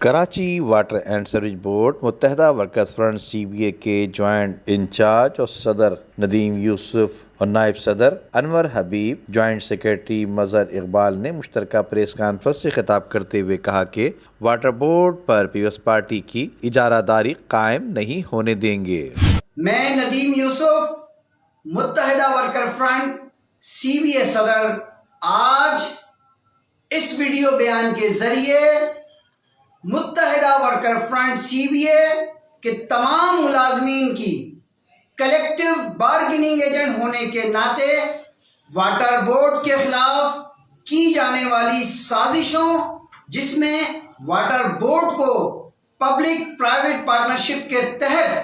Karachi water and sewerage board متحدہ workers front C B اے کے joint incharge اور صدر ندیم یوسف اور نائب صدر انور حبیب، جوائنٹ سیکرٹری مظہر اقبال نے مشترکہ پریس کانفرنس سے خطاب کرتے ہوئے کہا کہ واٹر بورڈ پر پیپلز پارٹی کی اجارہ داری قائم نہیں ہونے دیں گے۔ میں ندیم یوسف، متحدہ ورکر فرنٹ سی بی اے صدر، آج اس ویڈیو بیان کے ذریعے متحدہ ورکر فرنٹ سی بی اے کے تمام ملازمین کی کلیکٹیو بارگیننگ ایجنٹ ہونے کے ناطے واٹر بورڈ کے خلاف کی جانے والی سازشوں، جس میں واٹر بورڈ کو پبلک پرائیویٹ پارٹنرشپ کے تحت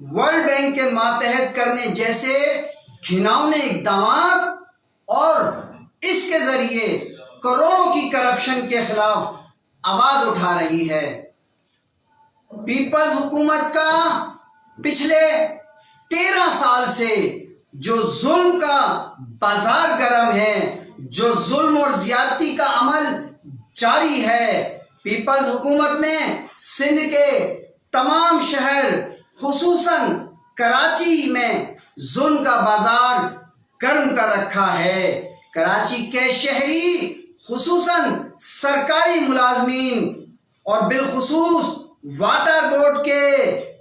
ورلڈ بینک کے ماتحت کرنے جیسے گھناؤنے اقدامات اور اس کے ذریعے کروڑوں کی کرپشن کے خلاف آواز اٹھا رہی ہے۔ پیپلز حکومت کا پچھلے 13 سال سے جو ظلم کا بازار گرم ہے، جو ظلم اور زیادتی کا عمل جاری ہے، پیپلز حکومت نے سندھ کے تمام شہر خصوصاً کراچی میں ظلم کا بازار گرم کر رکھا ہے۔ کراچی کے شہری خصوصاً سرکاری ملازمین اور بالخصوص واٹر بورڈ کے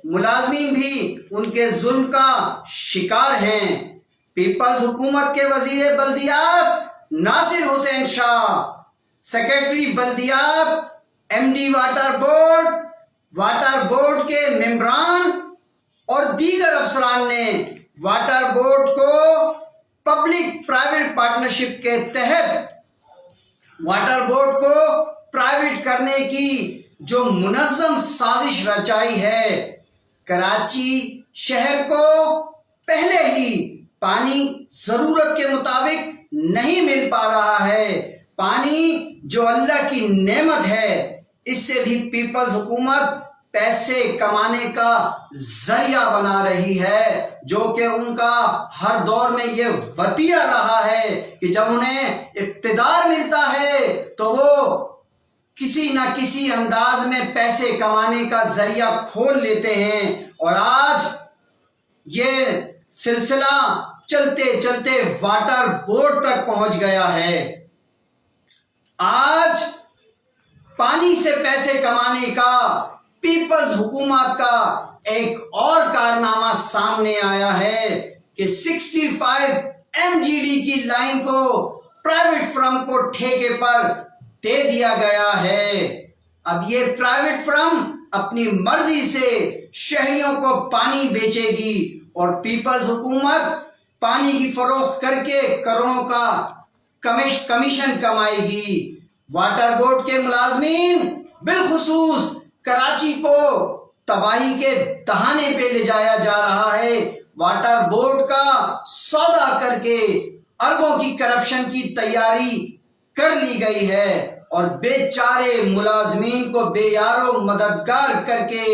ملازمین بھی ان کے ظلم کا شکار ہیں۔ پیپلز حکومت کے وزیر بلدیات ناصر حسین شاہ، سیکرٹری بلدیات، ایم ڈی واٹر بورڈ کے ممبران اور دیگر افسران نے واٹر بورڈ کو پبلک پرائیویٹ پارٹنرشپ کے تحت واٹر بورڈ کو پرائیویٹ کرنے کی جو منظم سازش رچائی ہے۔ کراچی شہر کو پہلے ہی پانی ضرورت کے مطابق نہیں مل پا رہا ہے۔ پانی جو اللہ کی نعمت ہے، اس سے بھی پیپلز حکومت پیسے کمانے کا ذریعہ بنا رہی ہے، جو کہ ان کا ہر دور میں یہ وتیرہ رہا ہے کہ جب انہیں اقتدار ملتا ہے تو وہ کسی نہ کسی انداز میں پیسے کمانے کا ذریعہ کھول لیتے ہیں، اور آج یہ سلسلہ چلتے چلتے واٹر بورڈ تک پہنچ گیا ہے۔ آج پانی سے پیسے کمانے کا پیپلز حکومت کا ایک اور کارنامہ سامنے آیا ہے کہ 65 MGD کی لائن کو پرائیویٹ فرم کو ٹھیکے پر دے دیا گیا ہے۔ اب یہ پرائیویٹ فرم اپنی مرضی سے شہریوں کو پانی بیچے گی اور پیپلز حکومت پانی کی فروخت کر کے کروڑوں کا کمیشن کمائے گی۔ واٹر بورڈ کے ملازمین بالخصوص کراچی کو تباہی کے دہانے پہ لے جایا جا رہا ہے۔ واٹر بورڈ کا سودا کر کے اربوں کی کرپشن کی تیاری کر لی گئی ہے، اور بے چارے ملازمین کو بے یار و مددگار کر کے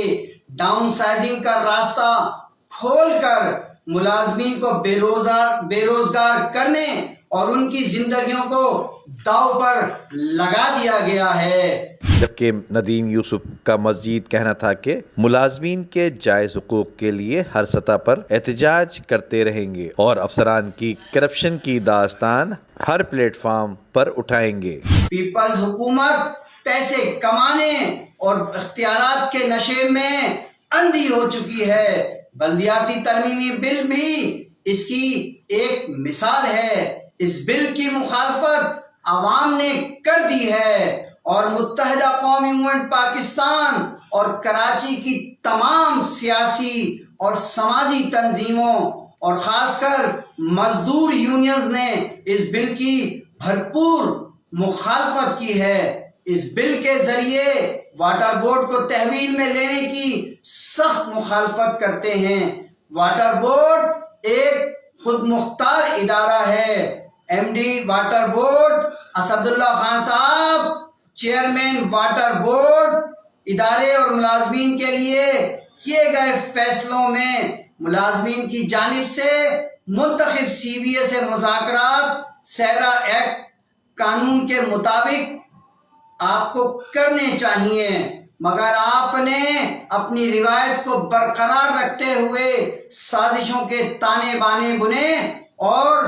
ڈاؤن سائزنگ کا راستہ کھول کر ملازمین کو بے روزگار کرنے اور ان کی زندگیوں کو داؤ پر لگا دیا گیا ہے۔ جبکہ ندیم یوسف کا مزید کہنا تھا کہ ملازمین کے جائز حقوق کے لیے ہر سطح پر احتجاج کرتے رہیں گے اور افسران کی کرپشن کی داستان ہر پلیٹ فارم پر اٹھائیں گے۔ پیپلز حکومت پیسے کمانے اور اختیارات کے نشے میں اندھی ہو چکی ہے۔ بلدیاتی ترمیمی بل بھی اس کی ایک مثال ہے۔ اس بل کی مخالفت عوام نے کر دی ہے، اور متحدہ قومی موومنٹ پاکستان اور کراچی کی تمام سیاسی اور سماجی تنظیموں اور خاص کر مزدور یونینز نے اس بل کی بھرپور مخالفت کی ہے۔ اس بل کے ذریعے واٹر بورڈ کو تحویل میں لینے کی سخت مخالفت کرتے ہیں۔ واٹر بورڈ ایک خود مختار ادارہ ہے۔ M D water board Asadullah Khan صاحب، چیئرمین واٹر بورڈ، ادارے اور ملازمین کے لیے کیے گئے فیصلوں میں ملازمین کی جانب سے منتخب سی بی اے سے مذاکرات سیرا ایکٹ قانون کے مطابق آپ کو کرنے چاہیے، مگر آپ نے اپنی روایت کو برقرار رکھتے ہوئے سازشوں کے تانے بانے بنے اور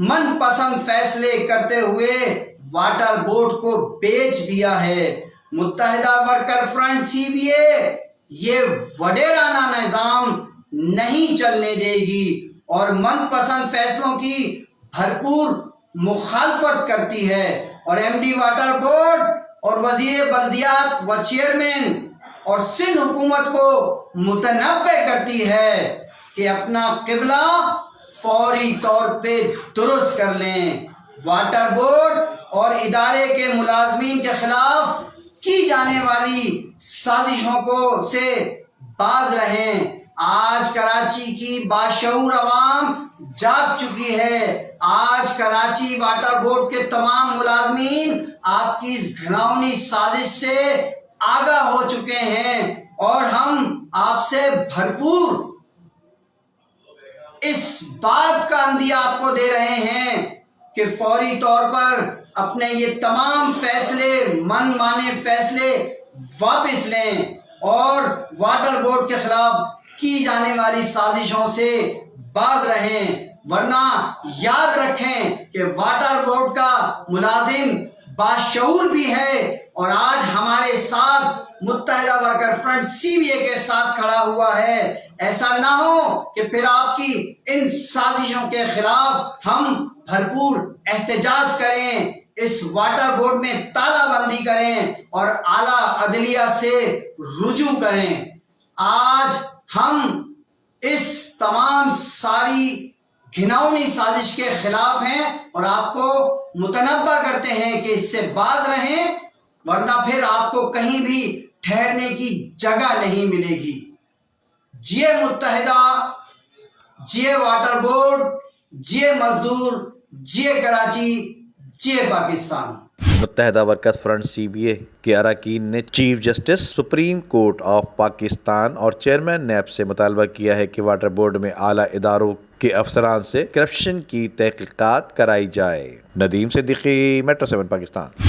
من پسند فیصلے کرتے ہوئے واٹر بورڈ کو بیچ دیا ہے۔ متحدہ ورکر فرنٹ CBA یہ وڈیرانہ نظام نہیں چلنے دے گی اور من پسند فیصلوں کی بھرپور مخالفت کرتی ہے، اور MD واٹر بورڈ اور وزیر بلدیات و چیئرمین اور سندھ حکومت کو متنبہ کرتی ہے کہ اپنا قبلہ فوری طور پہ درست کر لیں، واٹر بورڈ اور ادارے کے ملازمین کے خلاف کی جانے والی سازشوں کو سے باز رہیں۔ آج کراچی کی باشعور عوام جاگ چکی ہے، آج کراچی واٹر بورڈ کے تمام ملازمین آپ کی اس گھناؤنی سازش سے آگاہ ہو چکے ہیں، اور ہم آپ سے بھرپور اس بات کا عندیہ آپ کو دے رہے ہیں کہ فوری طور پر اپنے یہ تمام فیصلے، من مانے فیصلے واپس لیں اور واٹر بورڈ کے خلاف کی جانے والی سازشوں سے باز رہیں، ورنہ یاد رکھیں کہ واٹر بورڈ کا ملازم باشعور بھی ہے اور آج ہمارے ساتھ متحدہ ورکر فرنٹ CBA کے ساتھ کھڑا ہوا ہے۔ ایسا نہ ہو کہ پھر آپ کی ان سازشوں کے خلاف ہم بھرپور احتجاج کریں، اس واٹر بورڈ میں تالہ بندی کریں اور اعلیٰ عدلیہ سے رجوع کریں۔ آج ہم اس تمام ساری گھناؤنی سازش کے خلاف ہیں اور آپ کو متنبہ کرتے ہیں کہ اس سے باز رہیں، ورنہ پھر آپ کو کہیں بھی ٹھہرنے کی جگہ نہیں ملے گی۔ جیے متحدہ، جیے واٹر بورڈ، جیے مزدور، جیے کراچی، جیے پاکستان۔ متحدہ ورکرز فرنٹ CBA کے اراکین نے chief justice supreme court of Pakistan اور چیئرمین نیب سے مطالبہ کیا ہے کہ واٹر بورڈ میں اعلیٰ اداروں کے افسران سے کرپشن کی تحقیقات کرائی جائے۔ ندیم صدیقی، میٹرو 7 پاکستان۔